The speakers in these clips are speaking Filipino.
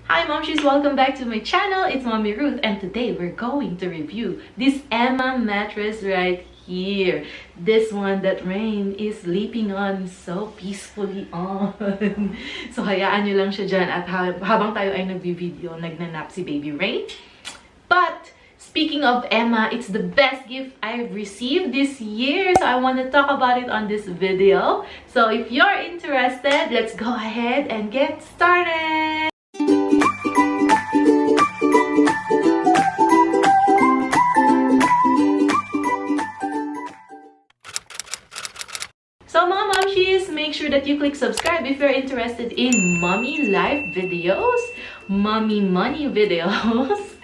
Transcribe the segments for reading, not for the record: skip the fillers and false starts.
Hi Momshies! Welcome back to my channel. It's Mommy Ruth and today we're going to review this Emma mattress right here. This one that Rain is sleeping on so peacefully on. So hayaan nyo lang siya dyan at habang tayo ay nag-video, nagnanap si Baby Rain. But speaking of Emma, it's the best gift I've received this year. So I want to talk about it on this video. So if you're interested, let's go ahead and get started. So mga Momshies, make sure that you click subscribe if you're interested in mommy life videos, mommy money videos,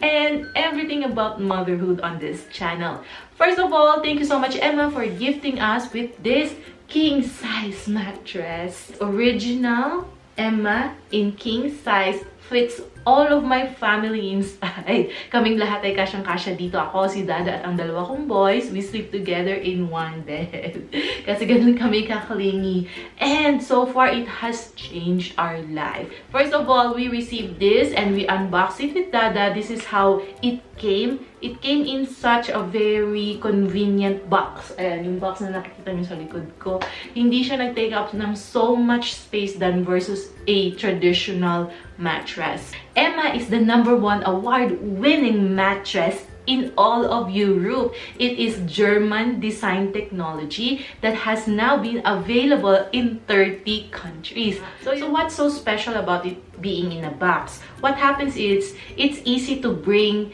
and everything about motherhood on this channel. First of all, thank you so much Emma for gifting us with this king size mattress. Original Emma in king size, fits all of my family inside. Kaming lahat ay kasyang-kasya dito. Ako, si Dada at ang dalawa kong boys, we sleep together in one bed. Kasi ganun kami kaklingi. And so far, it has changed our life. First of all, we received this and we unboxed it with Dada. This is how it came. It came in such a very convenient box. Ayan, yung box na nakikita nyo sa likod ko. Hindi siya nag-take up ng so much space than versus a traditional mattress. Emma is the #1 award-winning mattress in all of Europe. It is German design technology that has now been available in 30 countries. So what's so special about it being in a box? What happens is, it's easy to bring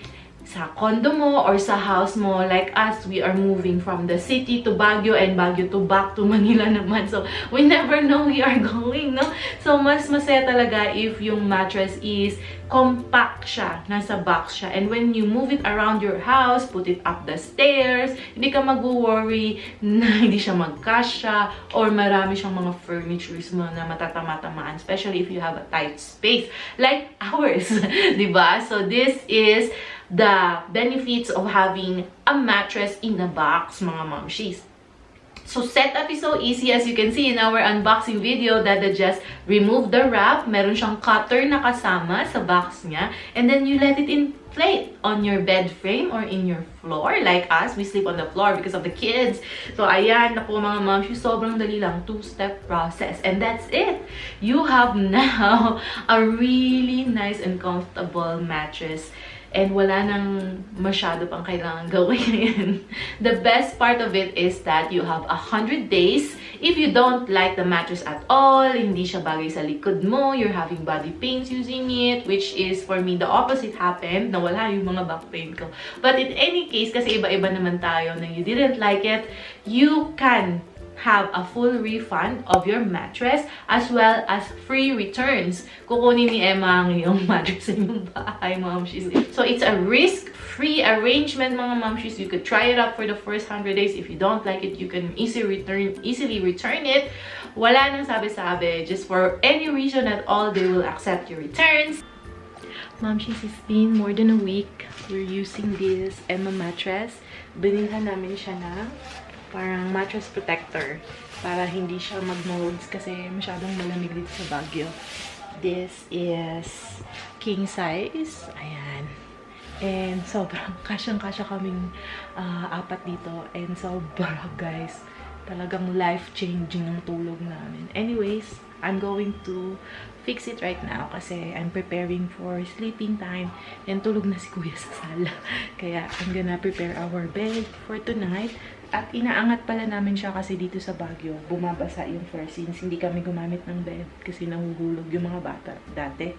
sa condo mo or sa house mo. Like us, we are moving from the city to Baguio and Baguio to back to Manila naman. So, we never know we are going, no? So, mas masaya talaga if yung mattress is compact siya, nasa box siya. And when you move it around your house, put it up the stairs, hindi ka mag-worry na hindi siya magkasya or marami siyang mga furnitures mo na matatama-tamaan, especially if you have a tight space like ours, diba? So, this is the benefits of having a mattress in a box, mga Momshies. So, setup is so easy. As you can see in our unboxing video, Dada just remove the wrap. Meron siyang cutter na kasama sa box niya. And then, you let it inflate on your bed frame or in your floor. Like us, we sleep on the floor because of the kids. So, ayan, naku mga Momshies, sobrang dali lang. 2-step process. And that's it. You have now a really nice and comfortable mattress. And wala nang masyado pang kailangan gawin. The best part of it is that you have 100 days. If you don't like the mattress at all, hindi siya bagay sa likod mo, you're having body pains using it, which is for me the opposite happened, nawala yung mga back pain ko. But in any case, kasi iba-iba naman tayo na you didn't like it, you can have a full refund of your mattress as well as free returns. Kukunin ni Emma ang iyong mattress sa inyong bahay, Momshies. So it's a risk-free arrangement, mga Momshies. You could try it out for the first 100 days. If you don't like it, you can easily return it. Wala nang sabi-sabi. Just for any reason at all, they will accept your returns. Momshies, it's been more than a week. We're using this Emma mattress. Binilhan namin siya na parang mattress protector para hindi siya mag-molds kasi masyadong malamig dito sa Baguio. This is king size. Ayan. And sobrang kasyang-kasya kaming apat dito. And sobra, guys. Talagang life-changing ang tulog namin. Anyways, I'm going to fix it right now kasi I'm preparing for sleeping time and tulog na si Kuya sa sala. Kaya I'm gonna prepare our bed for tonight. At inaangat pala namin siya kasi dito sa Baguio, bumabasa yung floor since hindi kami gumamit ng bed kasi nahuhulog yung mga bata dati.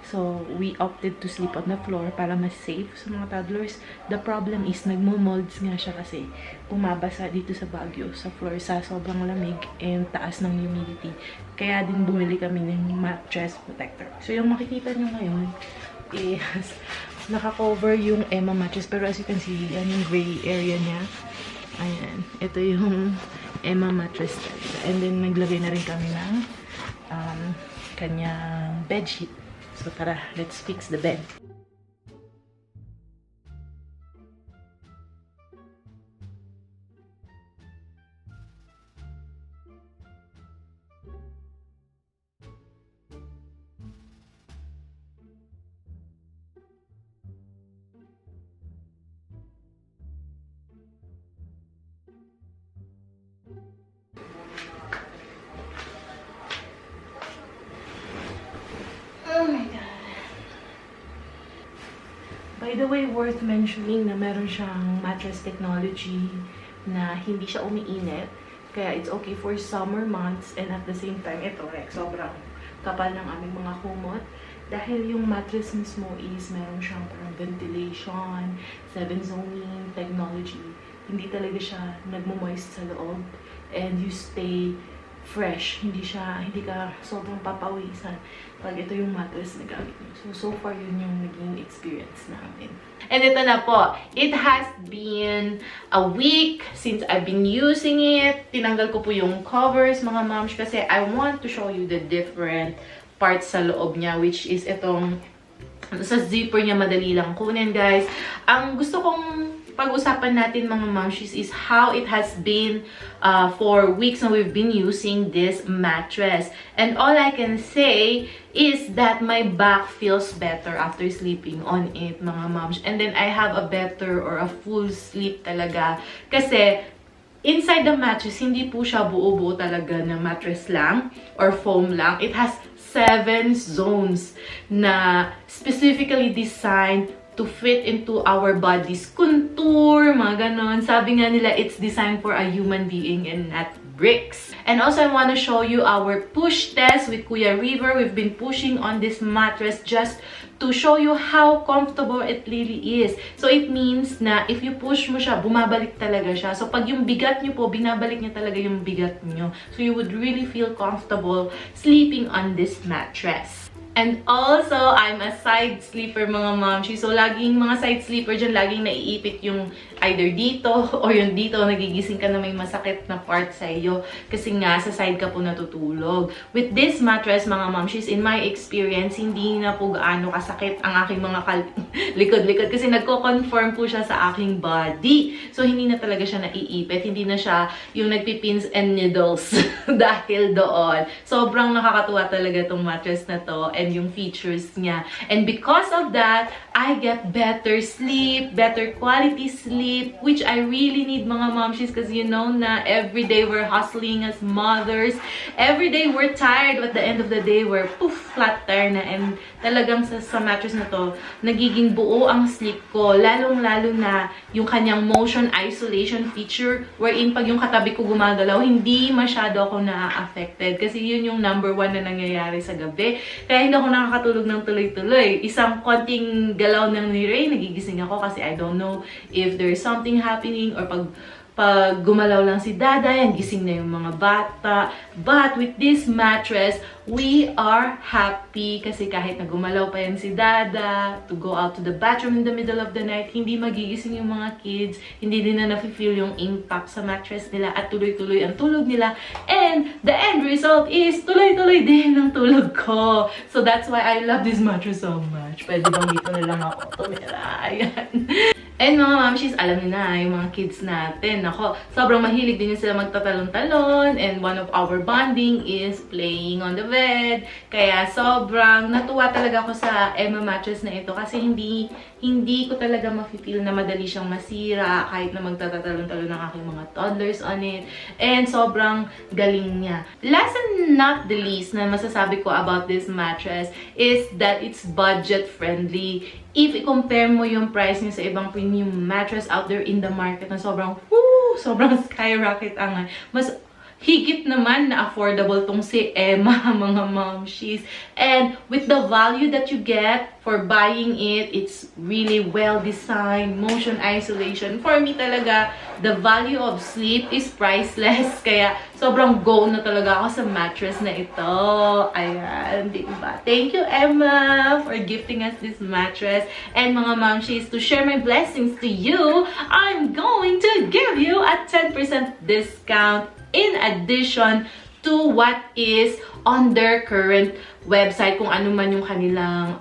So, we opted to sleep on the floor para mas safe sa mga toddlers. The problem is, nagmo-molds nga siya kasi bumabasa dito sa Baguio, sa floor, sa sobrang lamig and taas ng humidity. Kaya din bumili kami ng mattress protector. So, yung makikita nyo ngayon is naka-cover yung Emma mattress. Pero as you can see, yan yung gray area niya. Ayan. Ito yung Emma mattress. And then, naglagay na rin kami ng kanyang bedsheet. So, tara, let's fix the bed. Oh my God. By the way, worth mentioning na meron siyang mattress technology na hindi siya umiinit. Kaya it's okay for summer months, and at the same time, ito, like, sobrang kapal ng aming mga kumot. Dahil yung mattress mismo is meron siyang parang ventilation, 7-zoning technology. Hindi talaga siya nagmo-moist sa loob. And you stay fresh. Hindi ka sobrang papawisan pag ito yung mattress na gamit nyo. So far, yun yung naging experience namin. And ito na po. It has been a week since I've been using it. Tinanggal ko po yung covers, mga moms, kasi I want to show you the different parts sa loob niya, which is itong sa zipper niya, madali lang kunin, guys. Ang gusto kong pag-usapan natin, mga Momshies, is how it has been for weeks na we've been using this mattress. And all I can say is that my back feels better after sleeping on it, mga moms. And then I have a better or a full sleep talaga. Kasi inside the mattress, hindi po siya buo-buo talaga na mattress lang or foam lang. It has 7 zones na specifically designed to fit into our body's contour, mga ganon. Sabi nga nila, it's designed for a human being and not bricks. And also, I want to show you our push test with Kuya River. We've been pushing on this mattress just to show you how comfortable it really is. So, it means na if you push mo siya, bumabalik talaga siya. So, pag yung bigat nyo po, binabalik niya talaga yung bigat nyo. So, you would really feel comfortable sleeping on this mattress. And also, I'm a side sleeper, mga momshies. So, laging mga side sleeper dyan, laging naiipit yung either dito or yung dito, nagigising ka na may masakit na part sa iyo. Kasi nga, sa side ka po natutulog. With this mattress, mga momshies, in my experience, hindi na po gaano kasakit ang aking mga likod-likod. Kasi nagko-confirm po siya sa aking body. So, hindi na talaga siya naiipit. Hindi na siya yung nagpipins and needles dahil doon. Sobrang nakakatuwa talaga tong mattress na to. And yung features niya. And because of that, I get better sleep, better quality sleep, which I really need, mga momshies, because you know na every day we're hustling as mothers. Every day we're tired, but at the end of the day, we're flat tire na. And talagang sa mattress na to, nagiging buo ang sleep ko. Lalong-lalo na yung kanyang motion isolation feature, wherein pag yung katabi ko gumagalaw, hindi masyado ako na-affected. Kasi yun yung number 1 na nangyayari sa gabi. Kaya hindi ako nakakatulog ng tuloy-tuloy. Isang konting galaw ng ni Ray, nagigising ako kasi I don't know if there's something happening, or pag gumalaw lang si Dada, yan, gising na yung mga bata. But with this mattress, we are happy kasi kahit na gumalaw pa yan si Dada, to go out to the bathroom in the middle of the night, hindi magigising yung mga kids, hindi din na nafe-feel yung impact sa mattress nila, at tuloy-tuloy ang tulog nila. And the end result is tuloy-tuloy din ang tulog ko. So that's why I love this mattress so much. Pwede bang dito na lang ako tumira? Ayan. And mga momshies, alam niyo na, yung mga kids natin, ako, sobrang mahilig din sila magtatalon-talon, and one of our bonding is playing on the bed. Kaya sobrang natuwa talaga ako sa Emma Mattress na ito, kasi hindi ko talaga mafe-feel na madali siyang masira kahit na magtatalon-talon ng aking mga toddlers on it. And sobrang galing niya. Last and not the least na masasabi ko about this mattress is that it's budget-friendly. If i-compare mo yung price niya sa ibang premium mattress out there in the market na sobrang skyrocket ang mas higit naman na affordable tong si Emma, mga momshies. And with the value that you get for buying it, it's really well-designed, motion isolation. For me talaga, the value of sleep is priceless. Kaya sobrang go na talaga ako sa mattress na ito. Ayan, diba? Thank you, Emma, for gifting us this mattress. And mga momshies, to share my blessings to you, I'm going to give you a 10% discount in addition to what is on their current website, kung ano man yung kanilang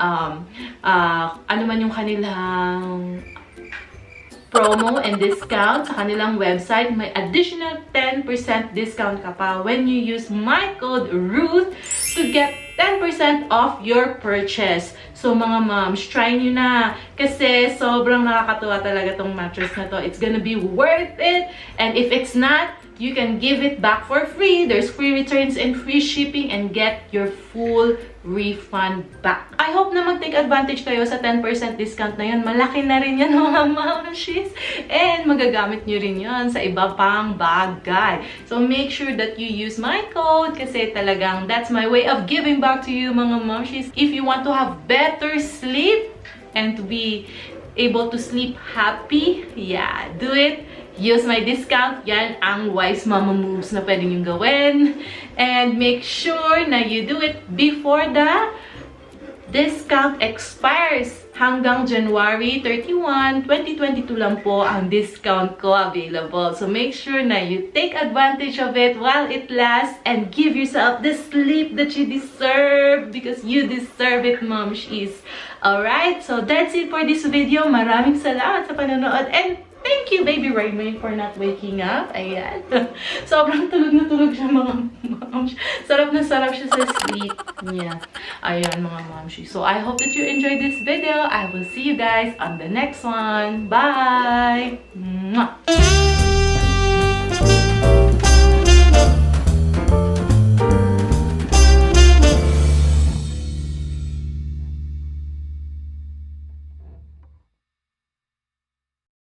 promo and discount sa kanilang website. May additional 10% discount ka pa when you use my code Ruth to get 10% off your purchase. So mga moms, try nyo na. Kasi sobrang nakakatuwa talaga tong mattress na to. It's gonna be worth it. And if it's not, you can give it back for free. There's free returns and free shipping, and get your full refund back. I hope na mag-take advantage kayo sa 10% discount na yun. Malaki na rin yan mga Momshies. And magagamit nyo rin yun sa iba pang bagay. So make sure that you use my code kasi talagang that's my way of giving back to you mga Momshies. If you want to have better sleep and to be able to sleep happy, yeah, do it. Use my discount. Yan ang wise mama moves na pwede nyo gawin. And make sure na you do it before the discount expires. Hanggang January 31, 2022 lang po ang discount ko available. So make sure na you take advantage of it while it lasts and give yourself the sleep that you deserve because you deserve it, Momshies. Alright, so that's it for this video. Maraming salamat sa panonood and thank you, baby Raymond, for not waking up. Ayan. Sobrang tulog na tulog siya, mga moms. Sarap na sarap siya sa sleep niya. Ayan, mga moms. So, I hope that you enjoyed this video. I will see you guys on the next one. Bye! Mwah!